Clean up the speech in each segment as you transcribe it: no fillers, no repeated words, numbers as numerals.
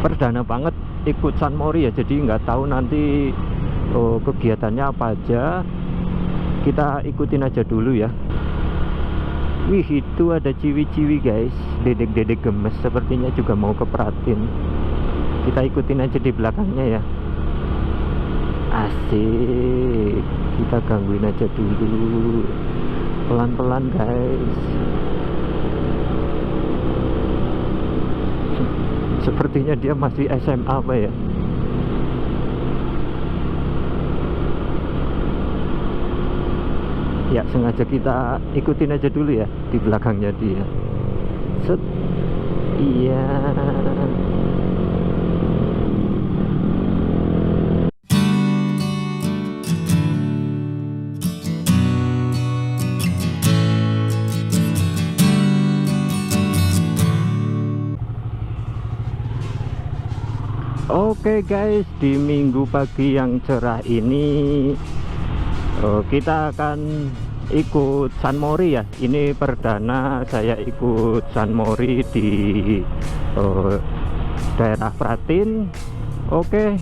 perdana banget ikut San Mori ya, jadi nggak tahu nanti kegiatannya apa aja. Kita ikutin aja dulu ya. Wih, itu ada ciwi-ciwi guys, dedek-dedek gemes, sepertinya juga mau ke Pratin. Kita ikutin aja di belakangnya ya. Asik, kita gangguin aja dulu, pelan-pelan guys. Sepertinya dia masih SMA apa ya. Ya, sengaja kita ikutin aja dulu ya di belakangnya dia. Set. Iya. Oke guys, di minggu pagi yang cerah ini kita akan ikut San Mori ya. Ini perdana saya ikut San Mori di daerah Pratin. Oke,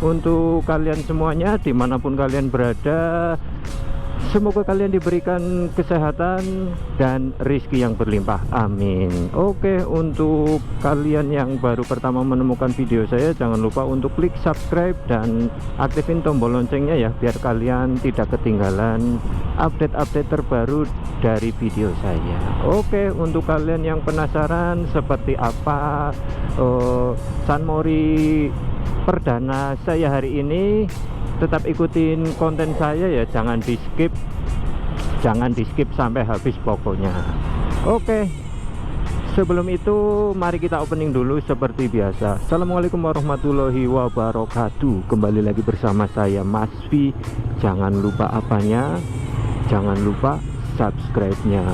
untuk kalian semuanya dimanapun kalian berada, semoga kalian diberikan kesehatan dan rezeki yang berlimpah, amin. Oke, untuk kalian yang baru pertama menemukan video saya, jangan lupa untuk klik subscribe dan aktifin tombol loncengnya ya, biar kalian tidak ketinggalan update-update terbaru dari video saya. Oke, untuk kalian yang penasaran seperti apa San Mori perdana saya hari ini, tetap ikutin konten saya ya, jangan di skip sampai habis pokoknya. Oke, sebelum itu mari kita opening dulu seperti biasa. Assalamualaikum warahmatullahi wabarakatuh. Kembali lagi bersama saya Mas V. Jangan lupa apanya? Jangan lupa subscribe-nya.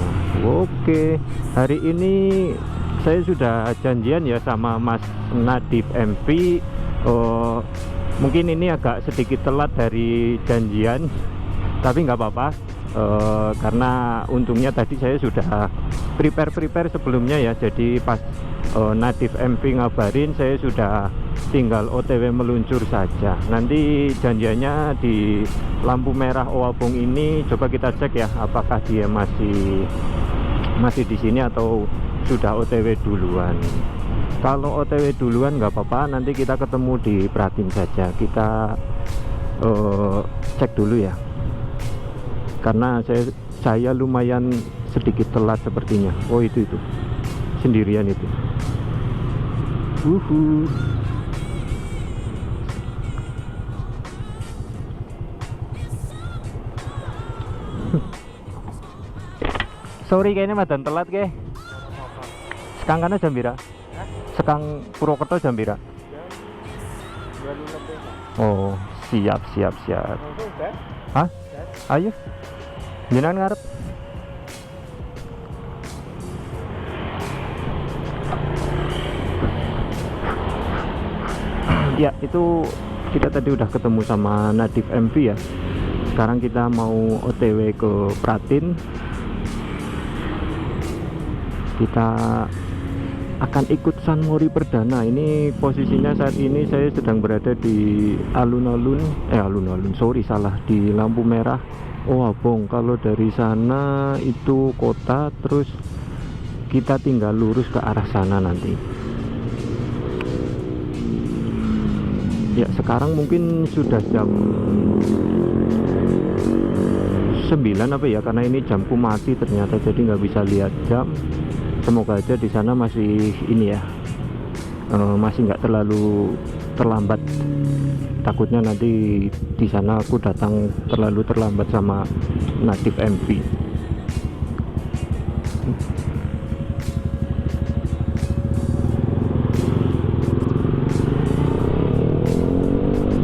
Oke, hari ini saya sudah janjian ya sama Mas Nadif MV. Mungkin ini agak sedikit telat dari janjian, tapi nggak apa-apa, karena untungnya tadi saya sudah prepare sebelumnya ya. Jadi pas Nadif MV ngabarin, saya sudah tinggal OTW meluncur saja. Nanti janjiannya di lampu merah Owabong ini. Coba kita cek ya, apakah dia masih di sini atau sudah OTW duluan. Kalau OTW duluan nggak apa-apa, nanti kita ketemu di Pratin saja. Kita cek dulu ya, karena saya lumayan sedikit telat sepertinya. Oh, itu sendirian itu. Sorry, kayaknya madan telat ke. Sekarang kana jam pira? Sekang Purwokerto jam pira? Oh, siap. Hah? Ayo. Jenengan ngarep. Ya, itu kita tadi udah ketemu sama Nadif MV ya. Sekarang kita mau OTW ke Pratin. Kita akan ikut San Mori perdana. Ini posisinya saat ini saya sedang berada di di lampu merah Owabong. Kalau dari sana itu kota, terus kita tinggal lurus ke arah sana nanti. Ya, sekarang mungkin sudah jam 9 apa ya, karena ini jamku mati ternyata, jadi nggak bisa lihat jam. Semoga aja di sana masih ini ya, masih nggak terlalu terlambat. Takutnya nanti di sana aku datang terlalu terlambat sama Nadif MV.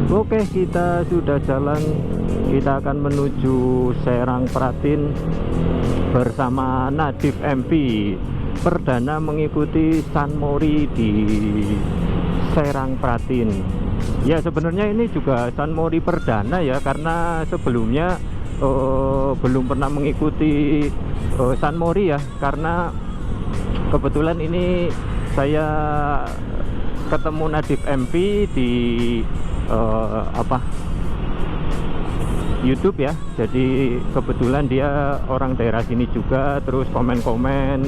Oke, kita sudah jalan. Kita akan menuju Serang Pratin bersama Nadif MV. Perdana mengikuti San Mori di Serang Pratin. Ya, sebenarnya ini juga San Mori perdana ya, karena sebelumnya belum pernah mengikuti San Mori ya, karena kebetulan ini saya ketemu Nadif MV di YouTube ya. Jadi kebetulan dia orang daerah sini juga, terus komen-komen,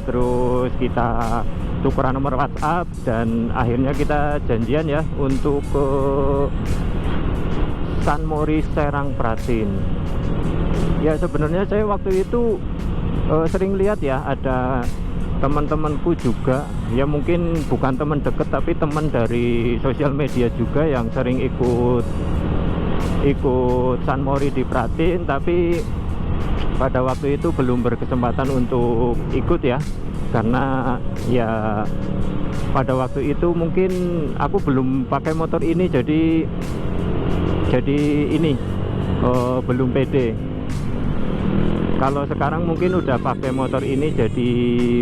terus kita tukeran nomor WhatsApp dan akhirnya kita janjian ya untuk ke San Mori Serang Pratin. Ya sebenarnya saya waktu itu sering lihat ya, ada teman-temanku juga ya, mungkin bukan teman deket tapi teman dari sosial media juga yang sering ikut San Mori di Pratin, tapi pada waktu itu belum berkesempatan untuk ikut ya, karena ya pada waktu itu mungkin aku belum pakai motor ini, jadi ini belum pede. Kalau sekarang mungkin udah pakai motor ini jadi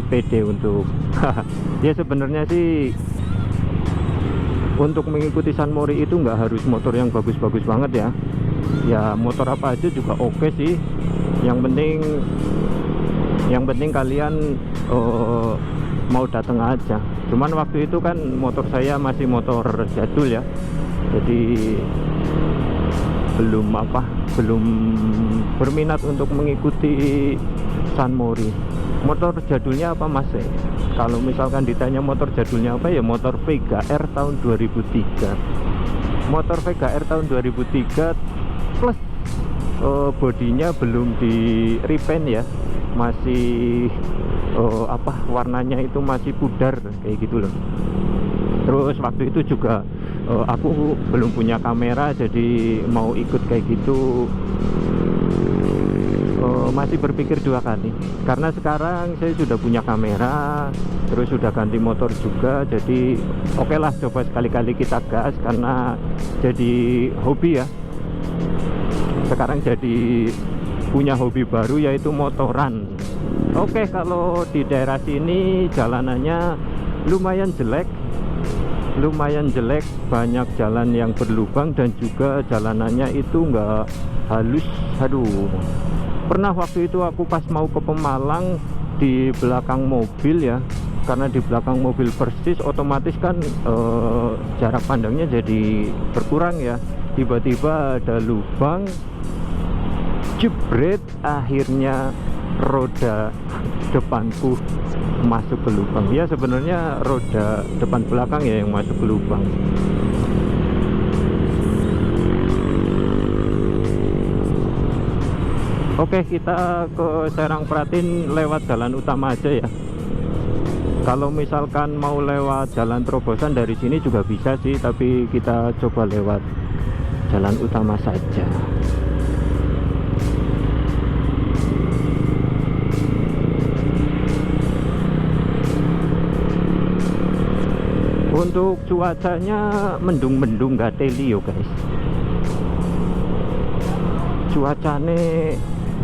pede untuk ya sebenarnya sih untuk mengikuti San Mori itu nggak harus motor yang bagus-bagus banget ya. Ya motor apa aja juga oke sih. Yang penting kalian mau datang aja. Cuman waktu itu kan motor saya masih motor jadul ya. Jadi belum berminat untuk mengikuti San Mori. Motor jadulnya apa Mas? Kalau misalkan ditanya motor jadulnya apa ya, motor Vega R tahun 2003. Motor Vega R tahun 2003 plus bodinya belum di repaint ya, masih warnanya itu masih pudar kayak gitu loh. Terus waktu itu juga aku belum punya kamera, jadi mau ikut kayak gitu masih berpikir dua kali. Karena sekarang saya sudah punya kamera, terus sudah ganti motor juga, jadi oke lah, coba sekali-kali kita gas, karena jadi hobi ya. Sekarang jadi punya hobi baru yaitu motoran. Oke, kalau di daerah sini jalanannya lumayan jelek, banyak jalan yang berlubang dan juga jalanannya itu enggak halus. Aduh, pernah waktu itu aku pas mau ke Pemalang, di belakang mobil ya, karena di belakang mobil persis, otomatis kan jarak pandangnya jadi berkurang ya. Tiba-tiba ada lubang, jebret, akhirnya roda depanku masuk ke lubang. Ya sebenarnya roda depan belakang ya yang masuk ke lubang. Oke, kita ke Serang Pratin lewat jalan utama aja ya. Kalau misalkan mau lewat jalan terobosan dari sini juga bisa sih, tapi kita coba lewat jalan utama saja. Untuk cuacanya mendung-mendung, gak teli yo guys. Cuacanya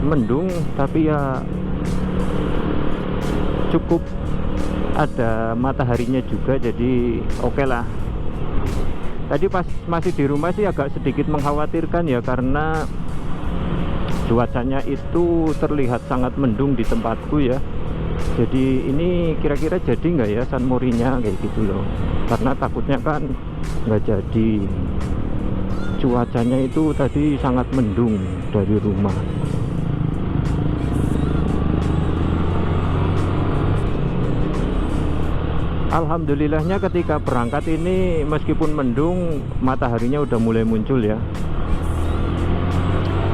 mendung, tapi ya cukup ada mataharinya juga, jadi oke lah. Tadi pas masih di rumah sih agak sedikit mengkhawatirkan ya, karena cuacanya itu terlihat sangat mendung di tempatku ya. Jadi ini kira-kira jadi nggak ya San Morinya kayak gitu loh, karena takutnya kan nggak jadi. Cuacanya itu tadi sangat mendung dari rumah. Alhamdulillahnya ketika berangkat ini meskipun mendung, mataharinya udah mulai muncul ya.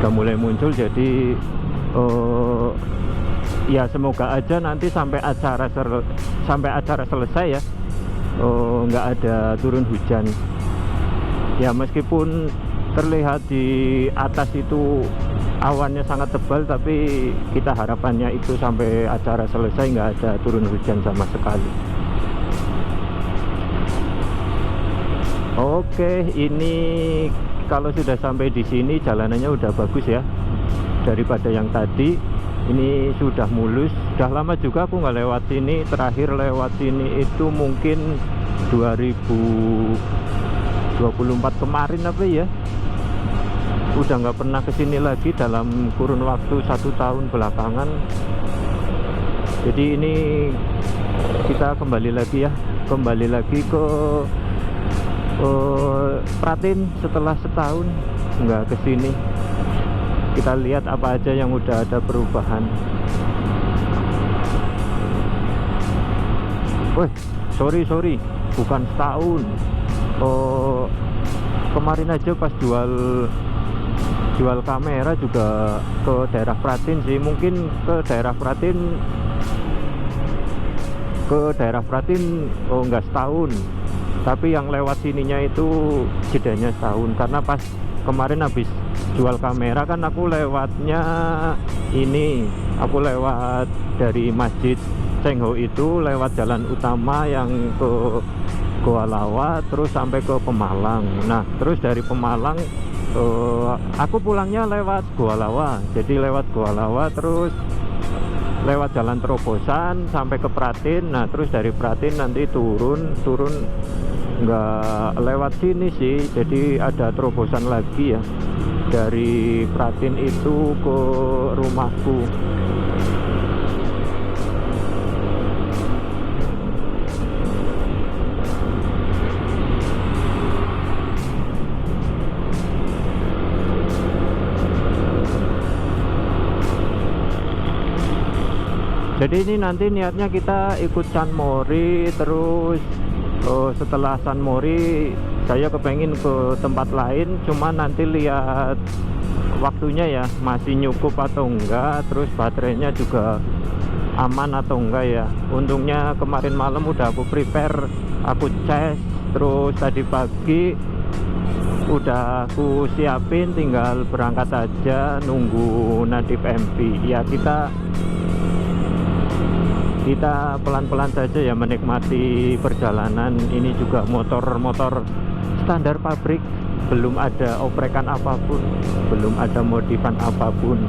Udah mulai muncul, jadi ya semoga aja nanti sampai acara selesai ya, nggak ada turun hujan. Ya meskipun terlihat di atas itu awannya sangat tebal, tapi kita harapannya itu sampai acara selesai nggak ada turun hujan sama sekali. Oke, ini kalau sudah sampai di sini jalanannya udah bagus ya daripada yang tadi. Ini sudah mulus. Sudah lama juga aku nggak lewat sini. Terakhir lewat sini itu mungkin 2024 kemarin apa ya. Udah nggak pernah kesini lagi dalam kurun waktu 1 tahun belakangan. Jadi ini kita kembali lagi ya kembali lagi ke Pratin setelah setahun nggak kesini. Kita lihat apa aja yang udah ada perubahan. Wih, sorry, bukan setahun. Kemarin aja pas jual kamera juga ke daerah Pratin sih. Mungkin ke daerah Pratin nggak setahun, tapi yang lewat sininya itu jedanya setahun. Karena pas kemarin habis jual kamera kan aku lewatnya aku lewat dari Masjid Cengho itu lewat jalan utama yang ke Goa Lawa terus sampai ke Pemalang. Nah terus dari Pemalang aku pulangnya lewat Goa Lawa, jadi lewat Goa Lawa terus lewat jalan terobosan sampai ke Pratin. Nah terus dari Pratin nanti turun nggak lewat sini sih, jadi ada terobosan lagi ya dari Pratin itu ke rumahku. Jadi ini nanti niatnya kita ikut San Mori, terus setelah San Mori saya kepengen ke tempat lain, cuma nanti lihat waktunya ya, masih nyukup atau enggak, terus baterainya juga aman atau enggak ya. Untungnya kemarin malam udah aku prepare, aku cas, terus tadi pagi udah aku siapin, tinggal berangkat aja nunggu Nadif MP. Ya kita pelan-pelan saja ya menikmati perjalanan. Ini juga motor standar pabrik, belum ada oprekan apapun, belum ada modifan apapun.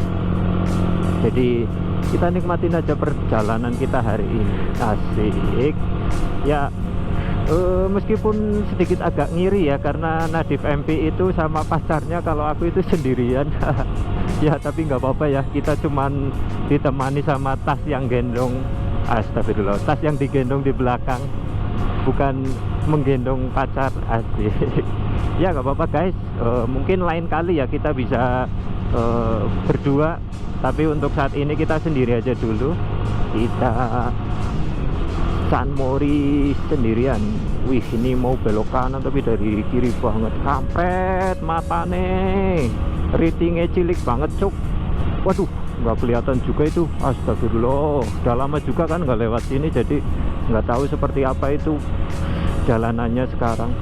Jadi kita nikmatin aja perjalanan kita hari ini. Asik ya. Meskipun sedikit agak ngiri ya, karena Nadif MP itu sama pacarnya, kalau aku itu sendirian. Ya tapi nggak apa-apa ya, kita cuman ditemani sama tas yang gendong. Astagfirullah, tas yang digendong di belakang, bukan menggendong pacar. Asik. Ya nggak apa-apa guys, mungkin lain kali ya kita bisa berdua, tapi untuk saat ini kita sendiri aja dulu. Kita San Mori sendirian. Wih, ini mau belok kanan tapi dari kiri banget. Kampret matane, ratingnya cilik banget cuk. Waduh, nggak kelihatan juga itu. Astagfirullah, udah lama juga kan nggak lewat sini, jadi nggak tahu seperti apa itu jalanannya sekarang.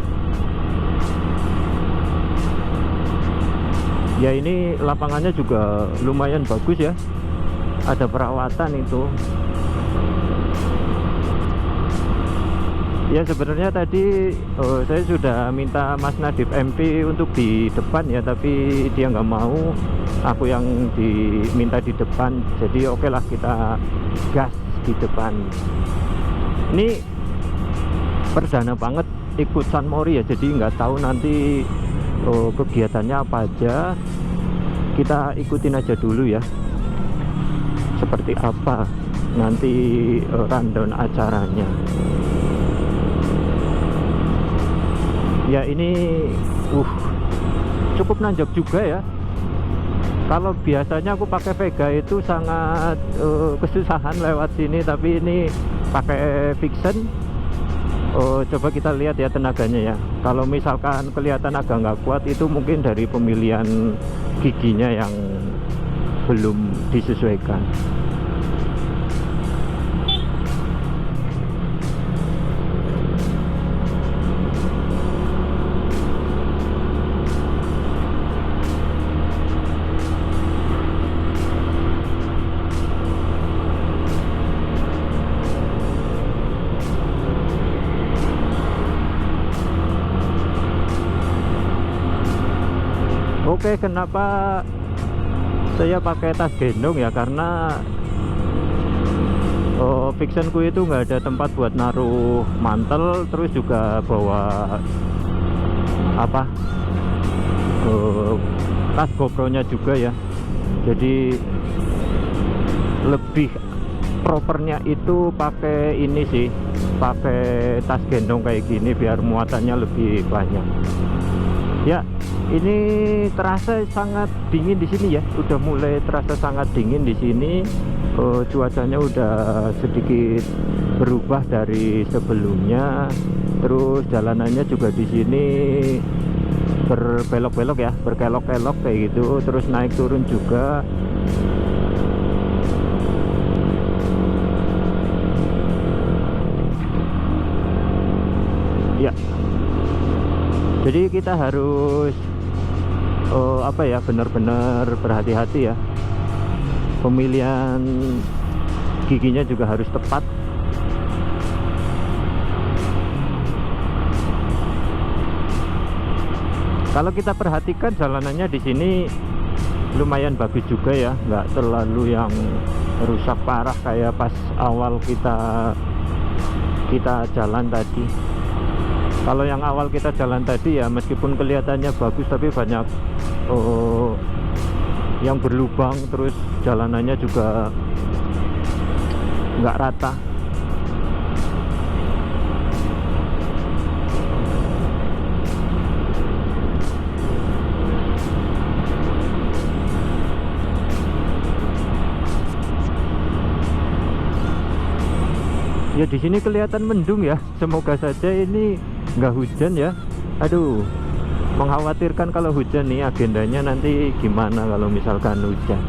Ya ini lapangannya juga lumayan bagus ya, ada perawatan itu. Ya sebenarnya tadi saya sudah minta Mas Nadif MP untuk di depan ya, tapi dia nggak mau, aku yang diminta di depan. Jadi oke lah, kita gas di depan. Ini perdana banget ikut San Mori ya, jadi nggak tahu nanti kegiatannya apa aja. Kita ikutin aja dulu ya, seperti apa nanti rundown acaranya. Ya ini cukup nanjak juga ya. Kalau biasanya aku pakai Vega itu sangat kesusahan lewat sini, tapi ini pakai Vixen. Coba kita lihat ya tenaganya ya. Kalau misalkan kelihatan agak nggak kuat, itu mungkin dari pemilihan giginya yang belum disesuaikan. Oke, kenapa saya pakai tas gendong ya, karena Vixenku itu nggak ada tempat buat naruh mantel, terus juga bawa tas GoPro-nya juga ya. Jadi lebih propernya itu pakai ini sih, pakai tas gendong kayak gini biar muatannya lebih banyak. Ya, ini terasa sangat dingin di sini ya. Udah mulai terasa sangat dingin di sini. Cuacanya udah sedikit berubah dari sebelumnya. Terus jalanannya juga di sini berbelok-belok ya, berkelok-kelok kayak gitu. Terus naik turun juga. Ya. Jadi kita harus apa ya, benar-benar berhati-hati ya. Pemilihan giginya juga harus tepat. Kalau kita perhatikan jalanannya di sini lumayan bagus juga ya, nggak terlalu yang rusak parah kayak pas awal kita jalan tadi. Kalau yang awal kita jalan tadi ya, meskipun kelihatannya bagus tapi banyak yang berlubang, terus jalanannya juga nggak rata. Ya di sini kelihatan mendung ya. Semoga saja ini nggak hujan ya. Aduh, mengkhawatirkan kalau hujan nih. Agendanya nanti gimana kalau misalkan hujan.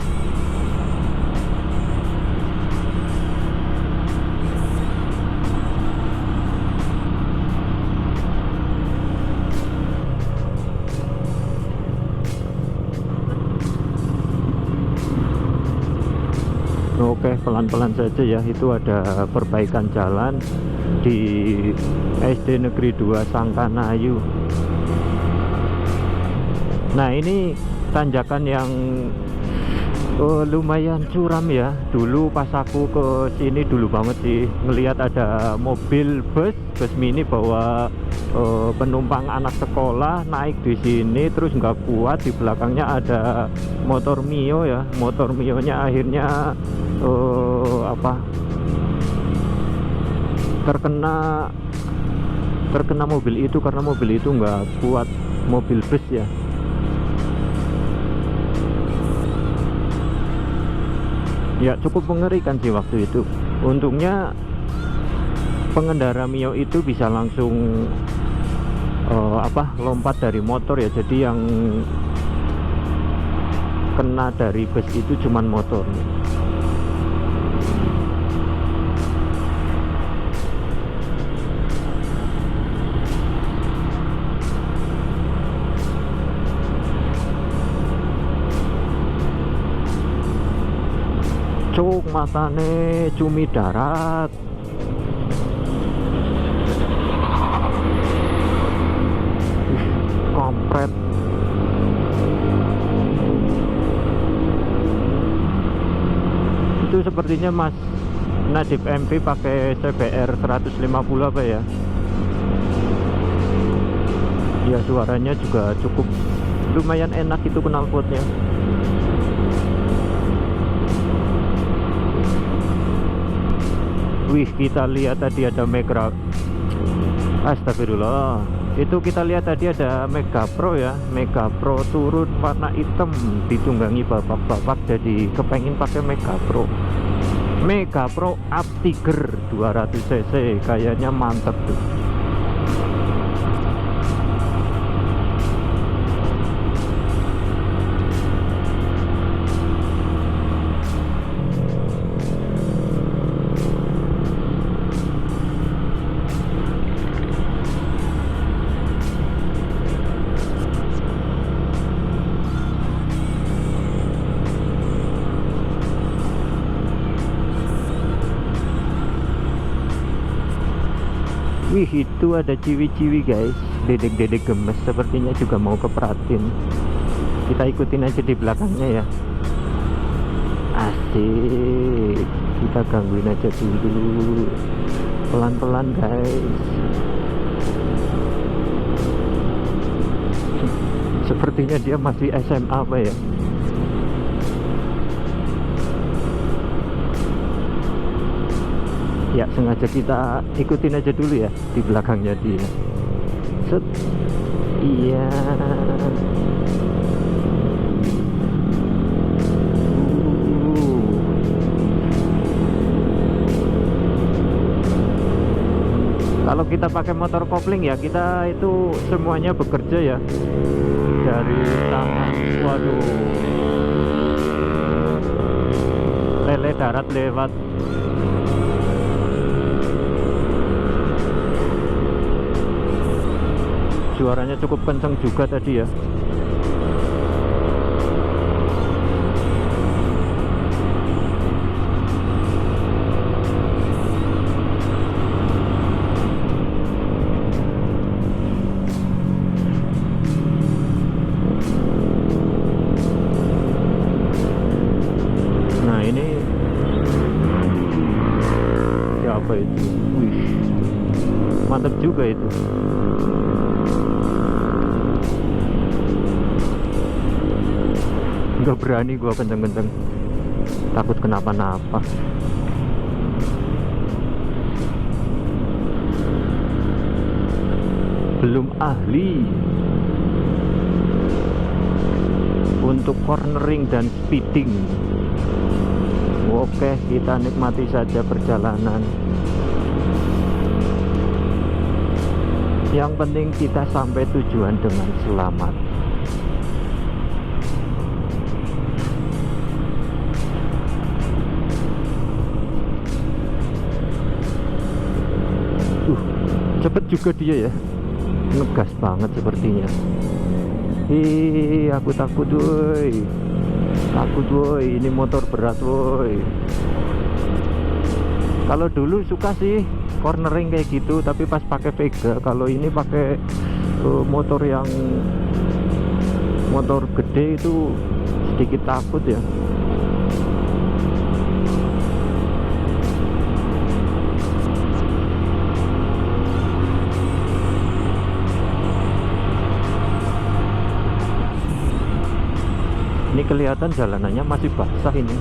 Oke, pelan-pelan saja ya. Itu ada perbaikan jalan di SD Negeri 2 Sangkanayu. Nah, ini tanjakan yang lumayan curam ya. Dulu pas aku ke sini dulu banget sih, ngelihat ada mobil bus mini bawa penumpang anak sekolah naik di sini, terus nggak kuat, di belakangnya ada motor Mio ya. Motor Mio-nya akhirnya terkena mobil itu, karena mobil itu nggak kuat, mobil bus ya. Ya cukup mengerikan sih waktu itu. Untungnya pengendara Mio itu bisa langsung lompat dari motor ya. Jadi yang kena dari bus itu cuman motornya. Cuk, matane cumi darat. Kompret. Itu sepertinya Mas Nadib MV pakai CBR 150 apa ya? Ya suaranya juga cukup lumayan enak itu knalpotnya. Wih, kita lihat tadi ada Astagfirullah. Itu kita lihat tadi ada Mega Pro ya. Mega Pro turun warna hitam, ditunggangi bapak-bapak, jadi kepengen pakai Mega Pro. Mega Pro Up Tiger 200 cc, kayaknya mantep tuh. Wih, itu ada ciwi-ciwi guys, dedek-dedek gemes, sepertinya juga mau ke Pratin. Kita ikutin aja di belakangnya ya. Asik, kita gangguin aja dulu, pelan-pelan guys. Sepertinya dia masih SMA apa ya. Ya sengaja kita ikutin aja dulu ya di belakangnya dia. Set. Iya. Kalau kita pakai motor kopling ya, kita itu semuanya bekerja ya dari tangan. Waduh, lele darat lewat. Suaranya cukup kencang juga tadi ya. Nah ini ya apa itu? Wih, mantap juga itu. Nggak berani gua kenceng-kenceng, takut kenapa-napa. Belum ahli untuk cornering dan speeding. Oke, kita nikmati saja perjalanan. Yang penting kita sampai tujuan dengan selamat. Cepet juga dia ya, ngegas banget sepertinya. Ih, aku takut woi, takut woi, ini motor berat woi. Kalau dulu suka sih cornering kayak gitu, tapi pas pakai Vega. Kalau ini pakai motor yang motor gede itu sedikit takut ya. Ini kelihatan jalanannya masih basah ini.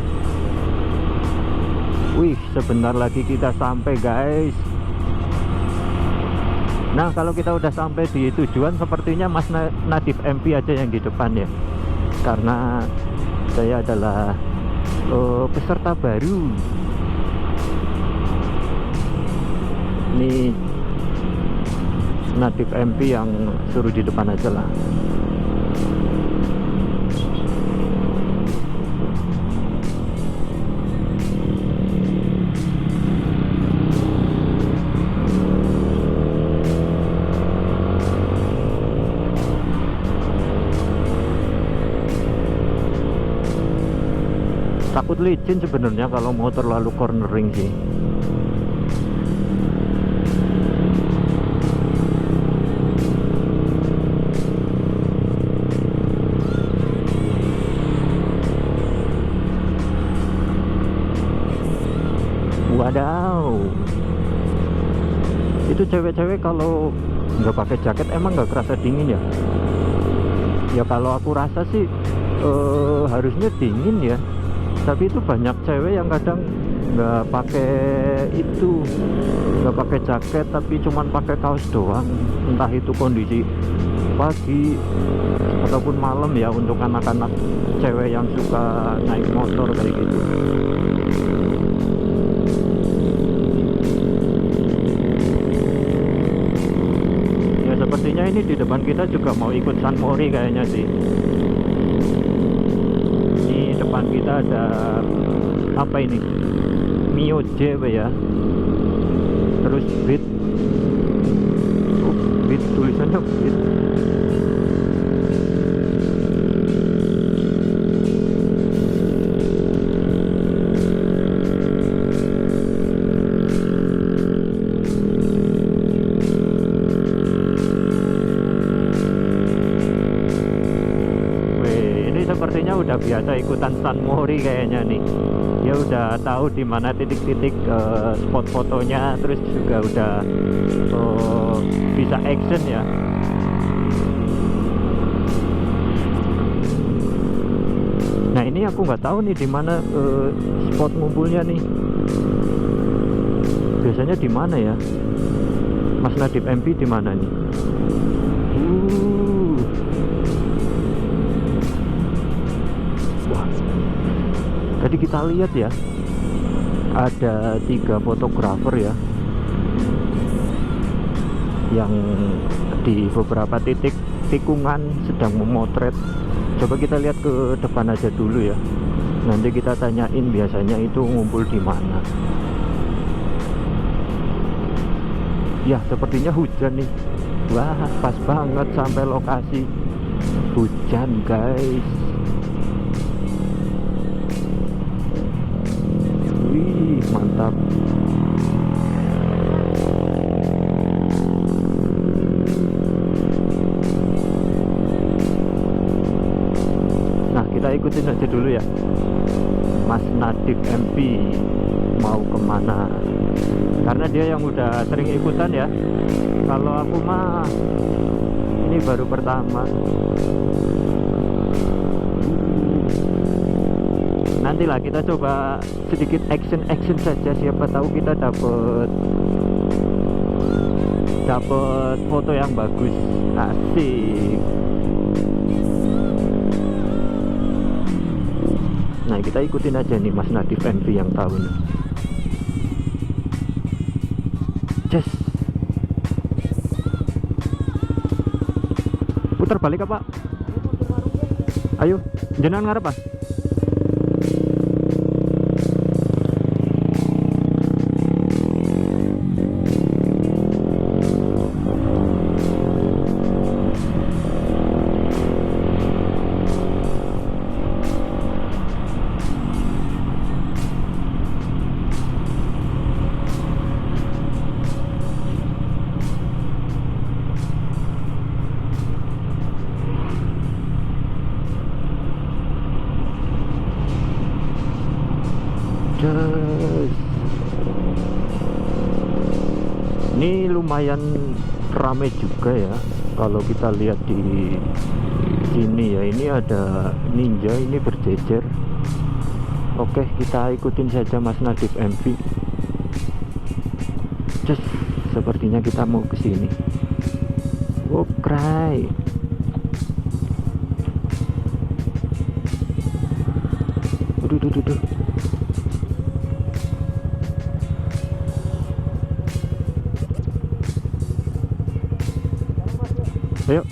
Wih, sebentar lagi kita sampai guys. Nah kalau kita udah sampai di tujuan, sepertinya Mas Nadif MP aja yang di depan ya, karena saya adalah peserta baru. Ini Nadif MP yang suruh di depan aja lah. Takut licin sebenarnya kalau mau terlalu cornering sih. Wadaw, itu cewek-cewek kalau nggak pakai jaket emang nggak kerasa dingin ya? Ya kalau aku rasa sih harusnya dingin ya. Tapi itu banyak cewek yang kadang nggak pakai itu, nggak pakai jaket, tapi cuman pakai kaos doang. Entah itu kondisi pagi ataupun malam ya, untuk anak-anak cewek yang suka naik motor kayak gitu. Ya sepertinya ini di depan kita juga mau ikut San Mori kayaknya sih. Depan kita ada apa ini, Mio J ya, terus Beat, Beat tulisannya Beat. Sepertinya udah biasa ikutan San Mori kayaknya nih. Dia udah tahu di mana titik-titik spot fotonya, terus juga udah bisa action ya. Nah ini aku nggak tahu nih di mana spot ngumpulnya nih. biasanya di mana ya Mas Nadif MP, di mana nih? Wah, tadi kita lihat ya, ada 3 fotografer ya yang di beberapa titik tikungan sedang memotret. Coba kita lihat ke depan aja dulu ya, nanti kita tanyain biasanya itu ngumpul di mana. Ya, sepertinya hujan nih. Wah, pas banget sampai lokasi. Hujan, guys. Wih, mantap. Nah, kita ikutin aja dulu ya, Mas Nadif MP mau kemana, karena dia yang udah sering ikutan ya. Kalau aku mah ini baru pertama. Nantilah kita coba sedikit action saja, siapa tahu kita dapat foto yang bagus. Asik. Nah, kita ikutin aja nih Mas Nadif MP yang tahu nih. Just putar balik apa? Ayo, jenengan ngarep ah. Ini lumayan ramai juga ya kalau kita lihat di sini ya. Ini ada ninja ini berjejer. Oke, kita ikutin saja Mas Nadif MP. Just sepertinya kita mau ke sini. Oke. Duh. Ayo.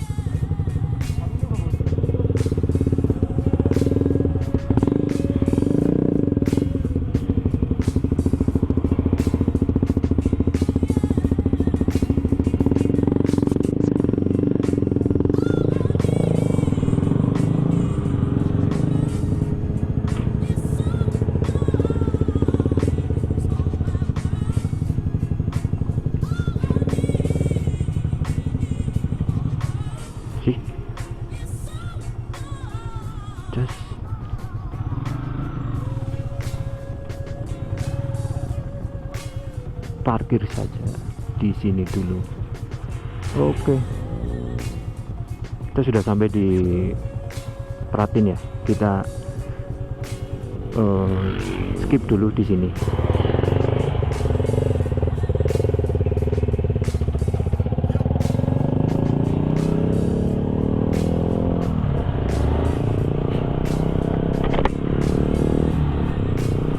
Parkir saja di sini dulu. Oke, kita sudah sampai di Pratin ya. Kita skip dulu di sini.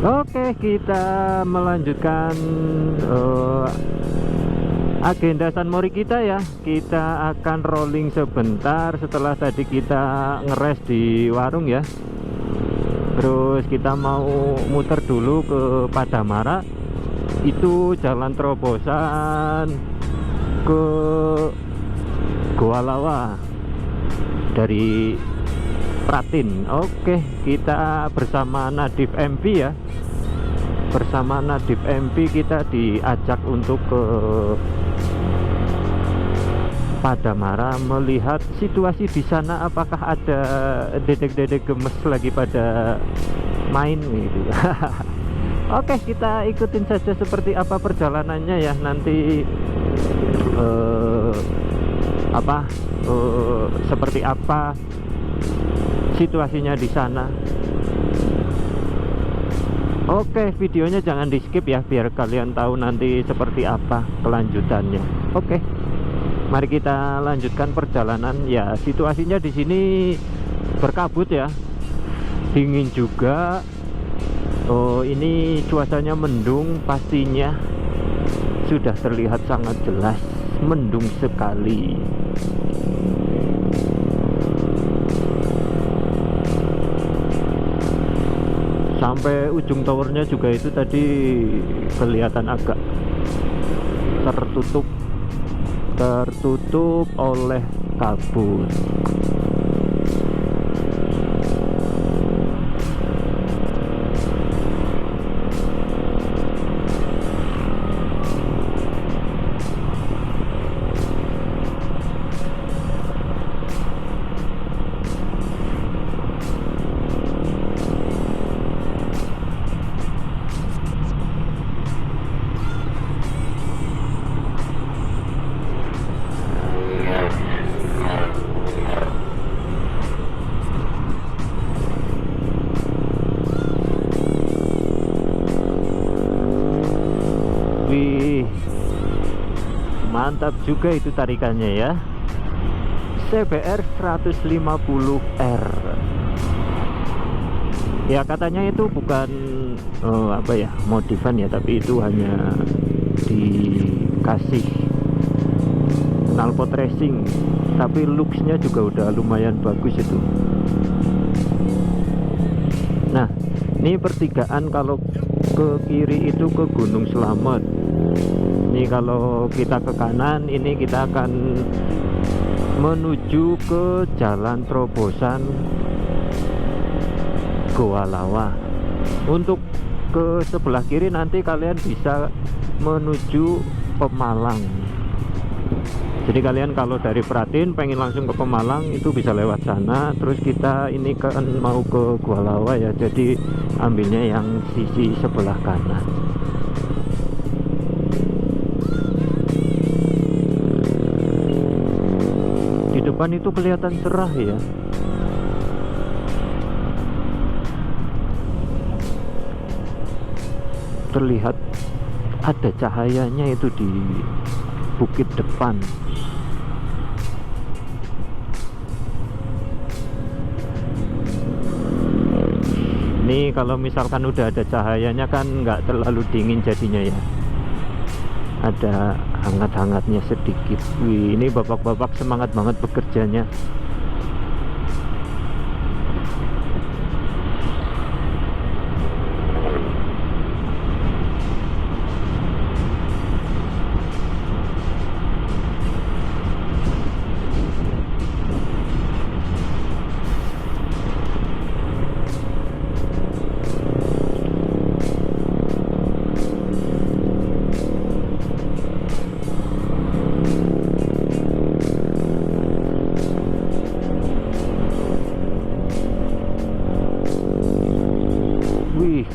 Oke, kita melanjutkan agenda San Mori kita ya. Kita akan rolling sebentar setelah tadi kita ngeres di warung ya. Terus kita mau muter dulu ke Padamara. Itu jalan terobosan ke Goa Lawa dari Pratin. Oke, kita bersama Nadif MP ya. Bersama Nadif MP kita diajak untuk ke Padamara melihat situasi di sana, apakah ada dedek-dedek gemes lagi pada main gitu. Oke, kita ikutin saja seperti apa perjalanannya ya. Nanti seperti apa situasinya di sana. Oke, videonya jangan di skip ya, biar kalian tahu nanti seperti apa kelanjutannya. Oke, mari kita lanjutkan perjalanan. Ya, situasinya di sini berkabut ya, dingin juga. Oh, ini cuacanya mendung, pastinya sudah terlihat sangat jelas mendung sekali. Sampai ujung towernya juga itu tadi kelihatan agak tertutup oleh kabut. Mantap juga itu tarikannya ya. CBR 150R. Ya katanya itu bukan apa ya, modifan ya, tapi itu hanya dikasih knalpot racing, tapi looksnya juga udah lumayan bagus itu. Nah, ini pertigaan kalau ke kiri itu ke Gunung Slamet. Ini kalau kita ke kanan, ini kita akan menuju ke Jalan Terobosan Goa Lawa. Untuk ke sebelah kiri nanti kalian bisa menuju Pemalang. Jadi kalian kalau dari Pratin pengen langsung ke Pemalang itu bisa lewat sana. Terus kita ini kan mau ke Goa Lawa ya, jadi ambilnya yang sisi sebelah kanan. Depan itu kelihatan cerah ya. Terlihat ada cahayanya itu di bukit depan. Ini kalau misalkan udah ada cahayanya kan nggak terlalu dingin jadinya ya, ada hangat-hangatnya sedikit. Wih, ini bapak-bapak semangat banget bekerjanya.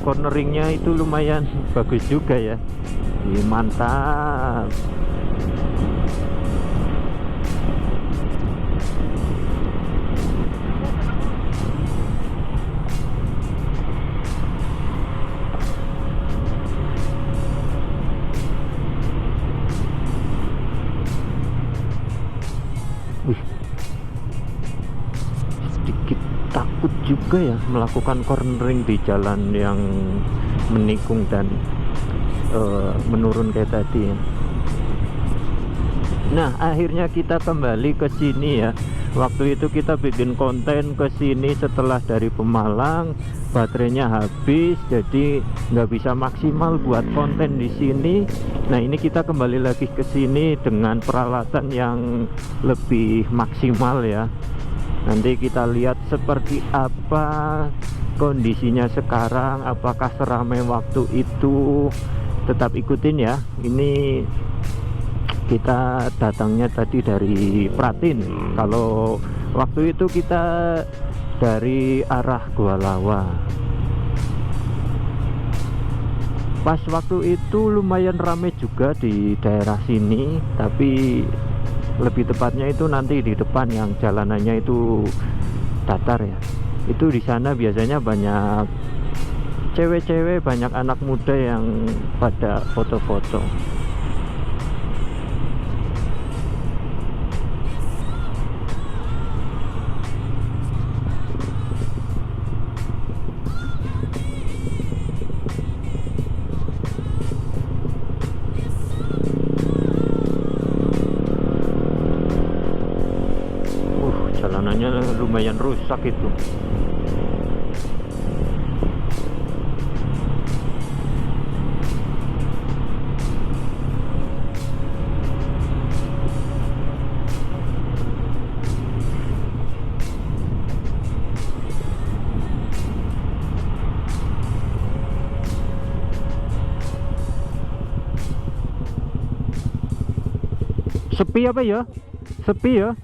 Corneringnya itu lumayan bagus juga ya. Mantap. Sedikit takut juga ya melakukan cornering di jalan yang menikung dan menurun kayak tadi. Nah, akhirnya kita kembali ke sini ya. Waktu itu kita bikin konten ke sini setelah dari Pemalang, baterainya habis, jadi nggak bisa maksimal buat konten di sini. Nah, ini kita kembali lagi ke sini dengan peralatan yang lebih maksimal ya. Nanti kita lihat seperti apa kondisinya sekarang, apakah seramai waktu itu. Tetap ikutin ya. Ini kita datangnya tadi dari Pratin. Kalau waktu itu kita dari arah Goa Lawa. Pas waktu itu lumayan rame juga di daerah sini, tapi lebih tepatnya itu nanti di depan yang jalanannya itu datar ya. Itu di sana biasanya banyak cewek-cewek, banyak anak muda yang pada foto-foto. Jalanannya lumayan rusak itu. Sepi apa ya? Sepi ya?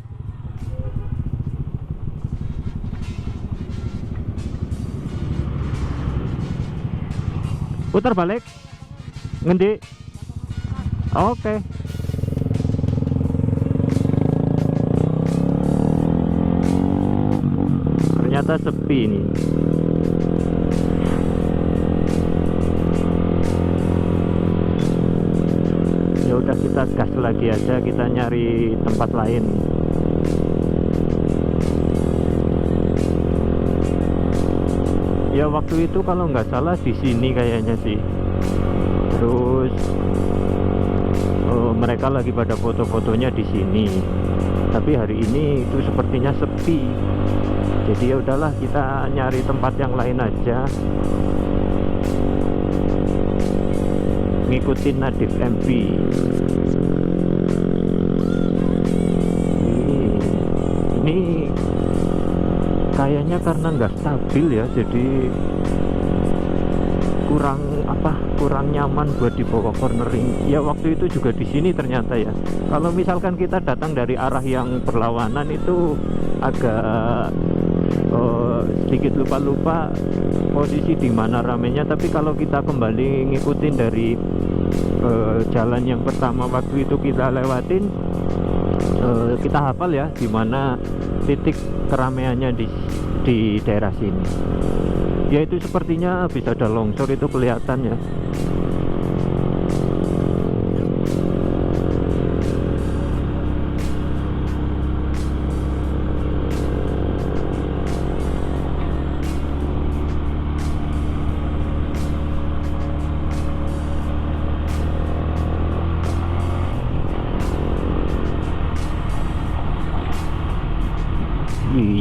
Putar balik. Ngendi? Oke. Ternyata sepi ini. Ya udah, kita gas lagi aja, kita nyari tempat lain. Ya waktu itu kalau nggak salah di sini kayaknya sih. Terus mereka lagi pada foto-fotonya di sini. Tapi hari ini itu sepertinya sepi. Jadi ya udahlah, kita nyari tempat yang lain aja. Ngikutin Nadif MV. Ini kayaknya karena nggak stabil ya, jadi kurang nyaman buat dibawa cornering. Ya waktu itu juga di sini ternyata ya. Kalau misalkan kita datang dari arah yang berlawanan itu agak sedikit lupa posisi di mana ramenya. Tapi kalau kita kembali ngikutin dari jalan yang pertama waktu itu kita lewatin, kita hafal ya di mana titik keramaiannya di daerah sini. Ya itu sepertinya bisa ada longsor, itu kelihatan ya.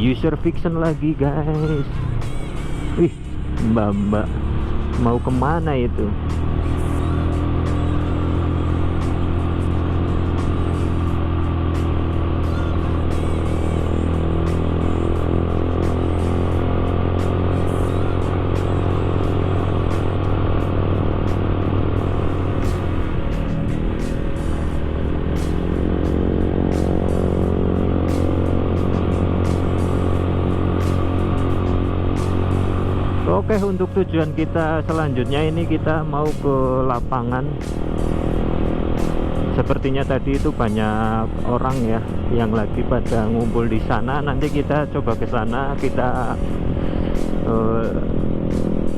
User fiction lagi guys. Wih, mbak mau kemana itu? Oke, untuk tujuan kita selanjutnya ini kita mau ke lapangan. Sepertinya tadi itu banyak orang ya yang lagi pada ngumpul di sana. Nanti kita coba ke sana, kita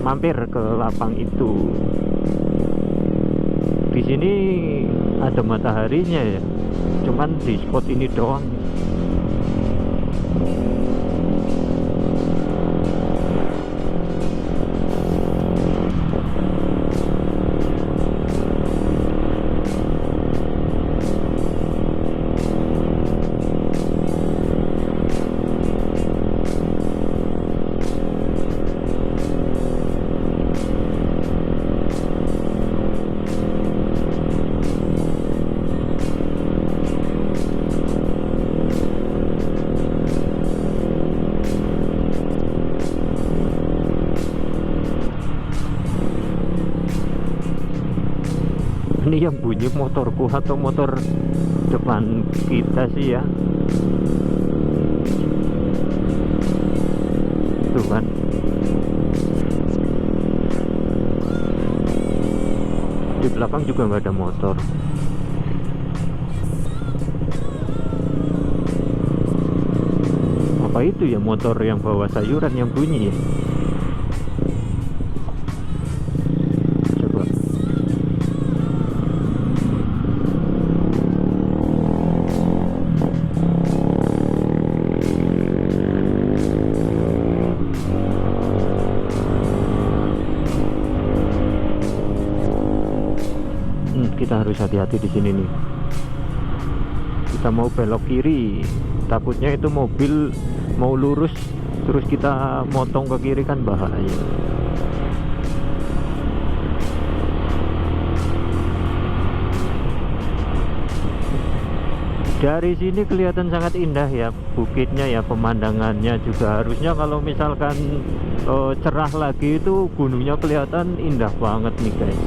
mampir ke lapang itu. Di sini ada mataharinya ya, cuman di spot ini doang. Ini yang bunyi motorku atau motor depan kita sih ya. Tuh kan, di belakang juga nggak ada motor. Apa itu ya, motor yang bawa sayuran yang bunyi ya? harus hati-hati di sini nih. Kita mau belok kiri, takutnya itu mobil mau lurus terus kita motong ke kiri kan bahaya. Dari sini kelihatan sangat indah ya bukitnya ya, pemandangannya juga. Harusnya kalau misalkan cerah lagi itu gunungnya kelihatan indah banget nih guys.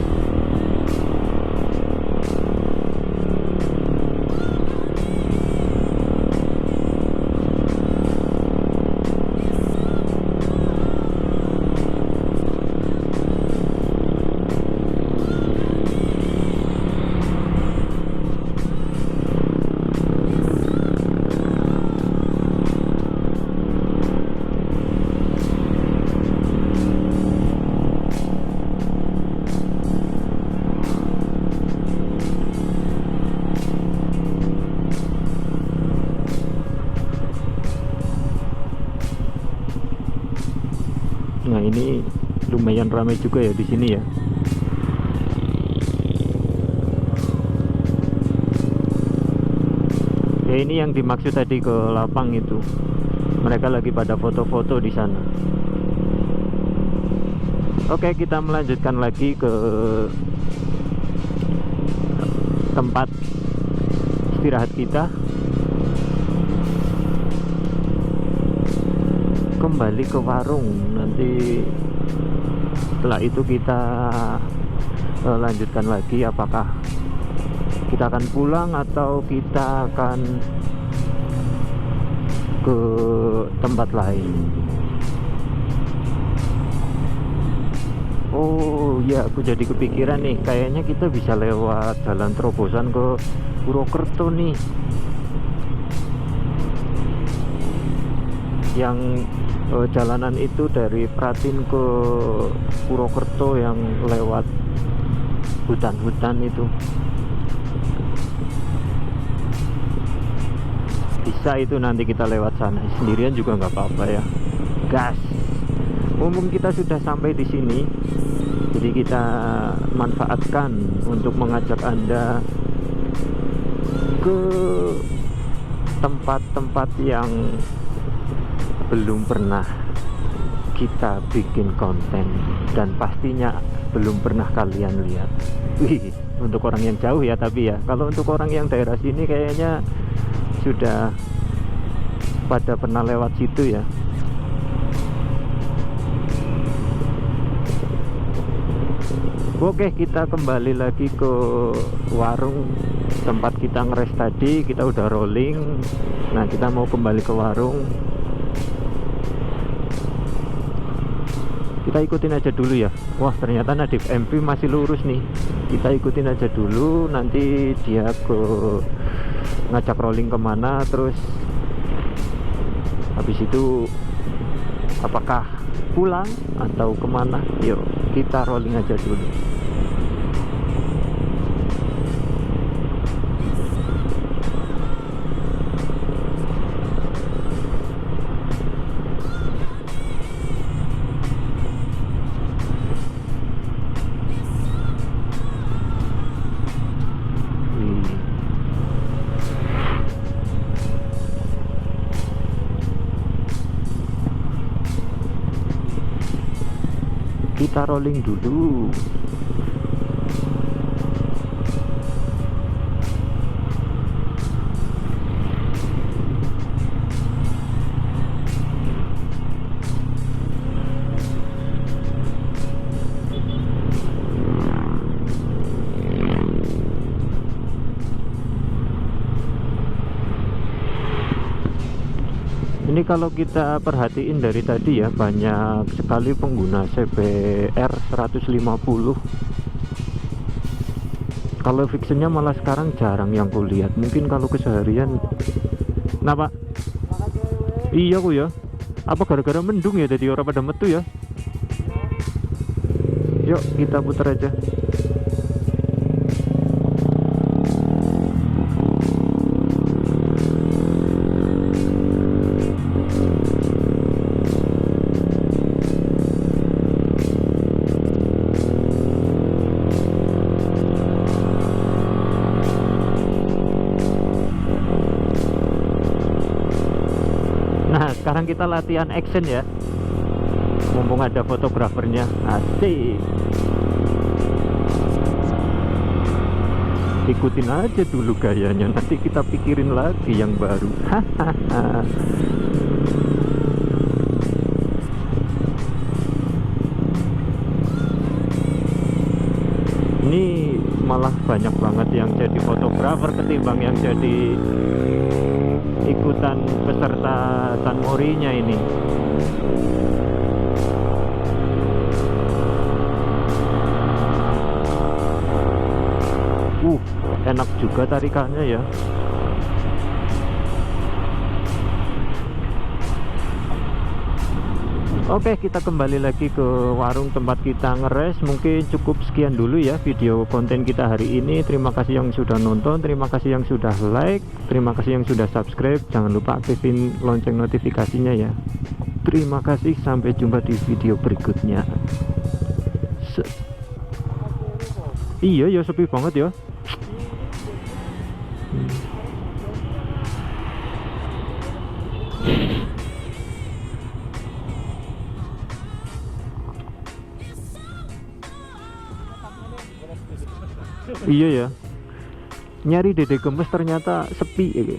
Nah ini lumayan ramai juga ya di sini ya. Ya ini yang dimaksud tadi ke lapang itu. Mereka lagi pada foto-foto di sana. Oke, kita melanjutkan lagi ke tempat istirahat kita. Kembali ke warung. Nanti setelah itu kita lanjutkan lagi, apakah kita akan pulang atau kita akan ke tempat lain. Oh ya, aku jadi kepikiran nih, kayaknya kita bisa lewat jalan terobosan ke Purwokerto nih, yang jalanan itu dari Pratin ke Purwokerto yang lewat hutan-hutan itu. Bisa itu nanti kita lewat sana sendirian juga nggak apa-apa ya. Gas. Umum kita sudah sampai di sini, jadi kita manfaatkan untuk mengajak Anda ke tempat-tempat yang belum pernah kita bikin konten dan pastinya belum pernah kalian lihat. Wih, untuk orang yang jauh ya, tapi ya kalau untuk orang yang daerah sini kayaknya sudah pada pernah lewat situ ya. Oke, kita kembali lagi ke warung tempat kita ngeres tadi. Kita udah rolling. Nah, kita mau kembali ke warung. Kita ikutin aja dulu ya. Wah, ternyata Nadif MP masih lurus nih. Kita ikutin aja dulu, nanti dia ngajak rolling kemana, terus habis itu apakah pulang atau kemana. Yuk kita rolling aja dulu. Kita rolling dulu. Ini kalau kita perhatiin dari tadi ya, banyak sekali pengguna CBR 150. Kalau fictionnya malah sekarang jarang yang kulihat. Mungkin kalau keseharian. Kenapa? Iya ku ya. Apa gara-gara mendung ya, jadi orang pada metu ya. Yuk kita putar aja. Nah sekarang kita latihan action ya, mumpung ada fotografernya. Asik, ikutin aja dulu gayanya, nanti kita pikirin lagi yang baru. Hahaha. Ini malah banyak banget yang jadi fotografer ketimbang yang jadi ikutan peserta San Mori-nya ini. Enak juga tarikannya ya. Oke, kita kembali lagi ke warung tempat kita ngeres. Mungkin cukup sekian dulu ya video konten kita hari ini. Terima kasih yang sudah nonton, terima kasih yang sudah like, terima kasih yang sudah subscribe. Jangan lupa aktifin lonceng notifikasinya ya. Terima kasih, sampai jumpa di video berikutnya. Iya ya, sepi banget ya. Iya ya, nyari Dede Gemes ternyata sepi ya.